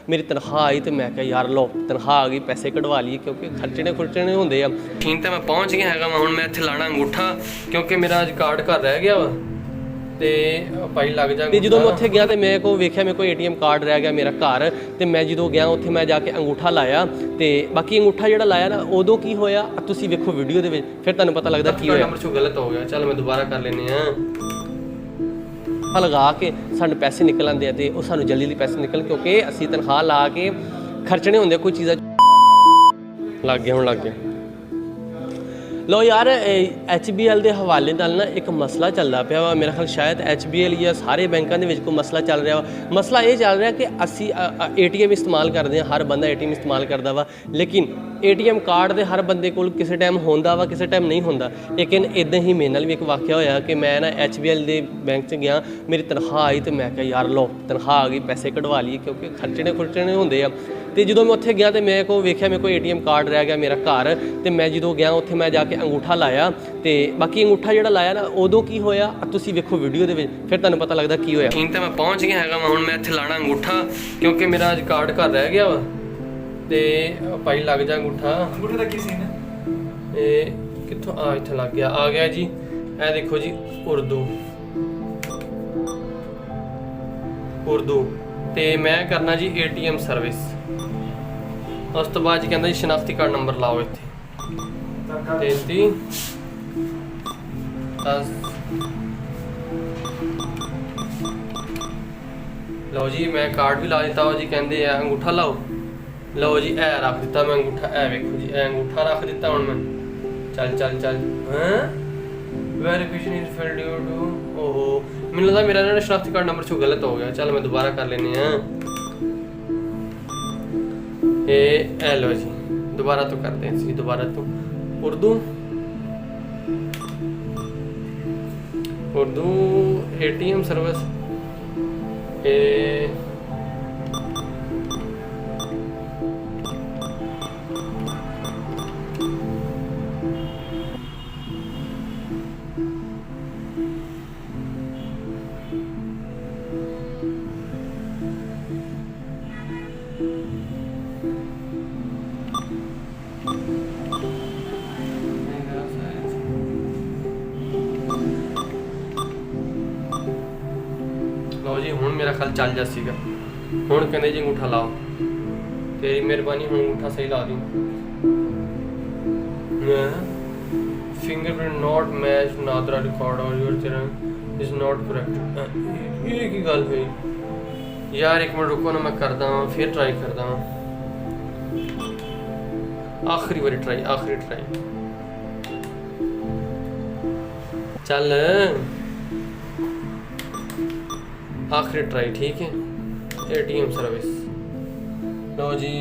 मेरी तनख्वाह आई तो मैं क्या यार लो तनख्वाह आ गई पैसे कढ़वा लिए क्योंकि खर्चने होंगे आ। ठीक तो मैं पहुँच गया है हूँ मैं इत्थे लाना अंगूठा क्योंकि मेरा अज कार्ड घर रह गया वा ਤੇ ਭਾਈ ਲੱਗ ਜਾ ਤੇ ਜਦੋਂ ਮੈਂ ਉੱਥੇ ਗਿਆ ਤੇ ਮੇਰੇ ਕੋਲ ਵੇਖਿਆ ਮੇਰੇ ਕੋਲ ATM ਕਾਰਡ ਰਹਿ ਗਿਆ ਮੇਰਾ ਘਰ ਤੇ ਮੈਂ ਜਦੋਂ ਗਿਆ ਉੱਥੇ ਮੈਂ ਜਾ ਕੇ ਅੰਗੂਠਾ ਲਾਇਆ ਤੇ ਬਾਕੀ ਅੰਗੂਠਾ ਜਿਹੜਾ ਲਾਇਆ ਨਾ ਉਦੋਂ ਕੀ ਹੋਇਆ ਤੁਸੀਂ ਵੇਖੋ ਵੀਡੀਓ ਦੇ ਵਿੱਚ ਫਿਰ ਤੁਹਾਨੂੰ ਪਤਾ ਲੱਗਦਾ ਕੀ ਹੋਇਆ। ਨੰਬਰ ਚੋਂ ਗਲਤ ਹੋ ਗਿਆ ਚੱਲ ਮੈਂ ਦੁਬਾਰਾ ਕਰ ਲੈਨੇ ਆ ਲਗਾ ਕੇ ਸਾਨੂੰ ਪੈਸੇ ਨਿਕਲ ਆਉਂਦੇ ਆ ਤੇ ਉਹ ਸਾਨੂੰ ਜਲਦੀ ਜਲਦੀ ਪੈਸੇ ਨਿਕਲ ਕਿਉਂਕਿ ਅਸੀਂ ਤਨਖਾਹ ਲਾ ਕੇ ਖਰਚਣੇ ਹੁੰਦੇ ਕੋਈ ਚੀਜ਼ਾਂ ਲੱਗ ਗਿਆ ਹੁਣ ਲੱਗ ਗਿਆ। लो यार HBL ਦੇ ਹਵਾਲੇ ਨਾਲ ਨਾ ਇੱਕ ਮਸਲਾ ਚੱਲਦਾ ਪਿਆ ਵਾ ਮੇਰਾ ਖਿਆਲ ਸ਼ਾਇਦ HBL ਜਾਂ ਸਾਰੇ ਬੈਂਕਾਂ ਦੇ ਵਿੱਚ ਕੋਈ ਮਸਲਾ ਚੱਲ ਰਿਹਾ ਵਾ। ਮਸਲਾ ਇਹ ਚੱਲ ਰਿਹਾ ਕਿ ਅਸੀਂ ATM ਇਸਤੇਮਾਲ ਕਰਦੇ ਹਾਂ ਹਰ ਬੰਦਾ ATM ਇਸਤੇਮਾਲ ਕਰਦਾ ਵਾ ਲੇਕਿਨ ATM ਕਾਰਡ ਦੇ ਹਰ ਬੰਦੇ ਕੋਲ ਕਿਸੇ ਟਾਈਮ ਹੁੰਦਾ ਵਾ ਕਿਸੇ ਟਾਈਮ ਨਹੀਂ ਹੁੰਦਾ। ਲੇਕਿਨ ਇਦਾਂ ਹੀ ਮੇਰੇ ਨਾਲ ਵੀ ਇੱਕ ਵਾਕਿਆ ਹੋਇਆ ਕਿ ਮੈਂ ਨਾ HBL ਦੇ ਬੈਂਕ 'ਚ ਗਿਆ ਮੇਰੀ ਤਨਖਾਹ ਆਈ ਤੇ ਮੈਂ ਕਿਹਾ ਯਾਰ ਲਓ ਤਨਖਾਹ ਆ ਗਈ ਪੈਸੇ ਕਢਵਾ ਲਈਏ ਕਿਉਂਕਿ ਖਰਚਣੇ ਹੁੰਦੇ ਆ। ਤੇ ਜਦੋਂ ਮੈਂ ਉੱਥੇ ਗਿਆ ਤੇ ਮੇਰੇ ਕੋਲ ਵੇਖਿਆ ਮੇਰੇ ਕੋਲ ATM ਕਾਰਡ ਰਹਿ ਗਿਆ ਮੇਰਾ ਘਰ ਤੇ ਮੈਂ ਜਦੋਂ ਗਿਆ ਉੱਥੇ ਮੈਂ ਜਾ ਕੇ ਅੰਗੂਠਾ ਲਾਇਆ ਤੇ ਬਾਕੀ ਅੰਗੂਠਾ ਜਿਹੜਾ ਲਾਇਆ ਨਾ ਉਦੋਂ ਕੀ ਹੋਇਆ ਤੁਸੀਂ ਵੇਖੋ ਵੀਡੀਓ ਦੇ ਵਿੱਚ ਫਿਰ ਤੁਹਾਨੂੰ ਪਤਾ ਲੱਗਦਾ ਕੀ ਹੋਇਆ। ਠੀਕ ਤਾਂ ਮੈਂ ਪਹੁੰਚ ਗਿਆ ਹੈਗਾ ਹੁਣ ਮੈਂ ਇੱਥੇ ਲਾਣਾ ਅੰਗੂਠਾ ਕਿਉਂਕਿ ਮੇਰਾ ਅੱਜ ਕਾਰਡ ਘਰ ਰਹਿ ਗਿਆ ਵਾ ਤੇ ਭਾਈ ਲੱਗ ਜਾ ਅੰਗੂਠੇ ਦਾ ਕੀ ਸੀਨ ਹੈ ਇਹ ਕਿੱਥੋਂ ਆ ਇੱਥੇ ਲੱਗ ਗਿਆ ਆ ਗਿਆ ਜੀ ਇਹ ਦੇਖੋ ਜੀ ਉਰਦੂ ਤੇ ਮੈਂ ਕਰਨਾ ਜੀ ATM ਸਰਵਿਸ ਉਸ ਤੋਂ ਬਾਅਦ ਜੀ ਕਹਿੰਦਾ ਜੀ ਸ਼ਨਾਖਤੀ ਕਾਰਡ ਨੰਬਰ ਲਾਓ ਇੱਥੇ 33 10 ਲਓ ਜੀ ਮੈਂ ਕਾਰਡ ਵੀ ਲਾ ਦਿੱਤਾ ਉਹ ਜੀ ਕਹਿੰਦੇ ਆ ਅੰਗੂਠਾ ਲਾਓ ਲਓ ਜੀ ਇਹ ਰੱਖ ਦਿੱਤਾ ਮੈਂ ਅੰਗੂਠਾ ਇਹ ਵੇਖੋ ਜੀ ਇਹ ਅੰਗੂਠਾ ਰੱਖ ਦਿੱਤਾ ਹੁਣ ਮੈਂ ਚੱਲ ਹਾਂ verification is failed due to ਓਹੋ ਮੈਨੂੰ ਲੱਗਦਾ ਮੇਰਾ ਨਾ ਸ਼ਨਾਖਤੀ ਕਾਰਡ ਨੰਬਰ ਚੋਂ ਗਲਤ ਹੋ ਗਿਆ ਚੱਲ ਮੈਂ ਦੁਬਾਰਾ ਕਰ ਲੈਨੇ ਆ ਇਹ लो जी दोबारा तो करते हैं इसकी दोबारा तो उर्दू ATM सर्विस ਲਓ ਜੀ ਹੁਣ ਮੇਰਾ ਖਿਆਲ ਚੱਲ ਜਾ ਸੀਗਾ ਹੁਣ ਕਹਿੰਦੇ ਜੀ ਅੰਗੂਠਾ ਲਾਓ ਤੇਰੀ ਮਿਹਰਬਾਨੀ ਹੁਣ ਅੰਗੂਠਾ ਸਹੀ ਲਾ ਦੀ fingerprint not match NADRA record or your channel is not correct ये की गल हुई यार एक मिनट रुको ना मैं करदा हां फिर ट्राई करदा हां आखिरी ट्राई चल आखिरी ट्राई ठीक है ATM सर्विस लो जी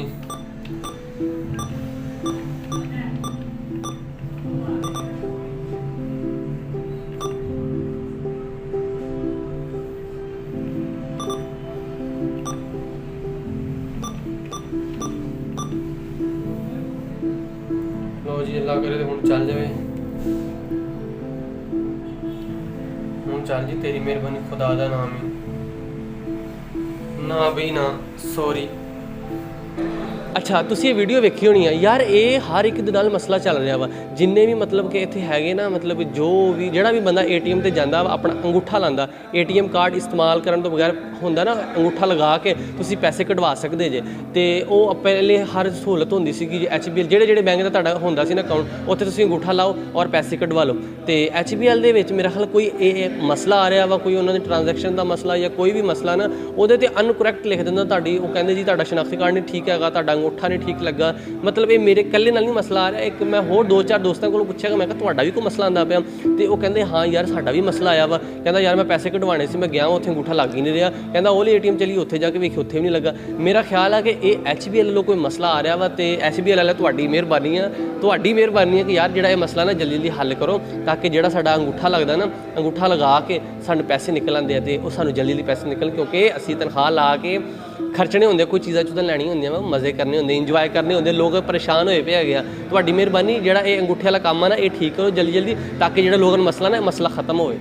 अल्लाह करे तो हुण चल जाए हुण चल जी तेरी मेहरबानी खुदा दा नाम ही ना बई ना सॉरी। अच्छा ਤੁਸੀਂ ਇਹ ਵੀਡੀਓ ਵੇਖੀ ਹੋਣੀ ਆ ਯਾਰ ਇਹ ਹਰ ਇੱਕ ਦੇ ਨਾਲ ਮਸਲਾ ਚੱਲ ਰਿਹਾ ਵਾ ਜਿੰਨੇ ਵੀ ਮਤਲਬ ਕਿ ਇੱਥੇ ਹੈਗੇ ਨਾ ਮਤਲਬ ਜੋ ਵੀ ਜਿਹੜਾ ਵੀ ਬੰਦਾ ATM ਤੇ ਜਾਂਦਾ ਵਾ ਆਪਣਾ ਅੰਗੂਠਾ ਲਾਉਂਦਾ ATM ਕਾਰਡ ਇਸਤੇਮਾਲ ਕਰਨ ਤੋਂ ਬਗੈਰ ਹੁੰਦਾ ਨਾ ਅੰਗੂਠਾ ਲਗਾ ਕੇ ਤੁਸੀਂ ਪੈਸੇ ਕਢਵਾ ਸਕਦੇ ਜੇ ਤੇ ਉਹ ਪਹਿਲੇ ਹਰ ਸਹੂਲਤ ਹੁੰਦੀ ਸੀਗੀ ਜੀ HBL ਜਿਹੜੇ ਬੈਂਕ ਦਾ ਤੁਹਾਡਾ ਹੁੰਦਾ ਸੀ ਨਾ ਅਕਾਊਂਟ ਉੱਥੇ ਤੁਸੀਂ ਅੰਗੂਠਾ ਲਾਓ ਔਰ ਪੈਸੇ ਕਢਵਾ ਲਓ ਤੇ HBL ਦੇ ਵਿੱਚ ਮੇਰਾ ਖਿਆਲ ਕੋਈ ਇਹ ਮਸਲਾ ਆ ਰਿਹਾ ਵਾ ਕੋਈ ਉਹਨਾਂ ਦੇ ਟ੍ਰਾਂਜੈਕਸ਼ਨ ਦਾ ਮਸਲਾ ਜਾਂ ਕੋਈ ਵੀ ਮਸਲਾ ਨਾ ਉਹਦੇ ਤੇ ਅਨਕਰੈਕਟ ਲਿਖ ਦਿੰਦਾ ਤੁਹਾਡੀ ਉਹ ਕਹਿੰਦੇ ਜੀ ਤੁਹਾਡਾ ਸ਼ਨਾਖਤੀ ਕਾਰਡ ਨਹੀਂ ਠੀਕ ਹੈਗਾ ਤੁਹਾਡਾ अंगूठा नहीं ठीक लगा मतलब ये मेरे कल्ले नाल नहीं मसला आ रहा एक मैं होर 2-4 दोस्तों को पूछा मैं तुहाडा भी कोई मसला आंदा पिया तो वो कहते हाँ यार साडा भी मसला आया वा कहता यार मैं पैसे कढवाने से मैं गया उत्थे अंगूठा लग ही नहीं रहा कहता ओले ATM चली उत्थे जाके वेखी उत्थे भी नहीं लगा। मेरा ख्याल है कि ये HBL वालों कोई मसला आ रहा वा तो HBL वाले तुहाडी मेहरबानी है कि यार जिहड़ा ये मसला ना जल्दी जल्दी हल करो ताकि जिहड़ा साडा अंगूठा लगदा ना अंगूठा लगा के सानू पैसे निकल आंदे ते वो सानू जल्दी जल्दी पैसे निकल क्योंकि असीं तनख्वाह ला के खर्चने होंगे कोई चीज़ा चूज़ा लैनी होंगे मज़े करने होंगे इंजॉय करने होंगे लोग परेशान होए पे है तुहाडी मेहरबानी जिहड़ा ये अंगूठे वाला काम है ना ये ठीक करो जल्दी जल्दी ताकि जिहड़ा लोगों नूं मसला ना मसला खत्म होए।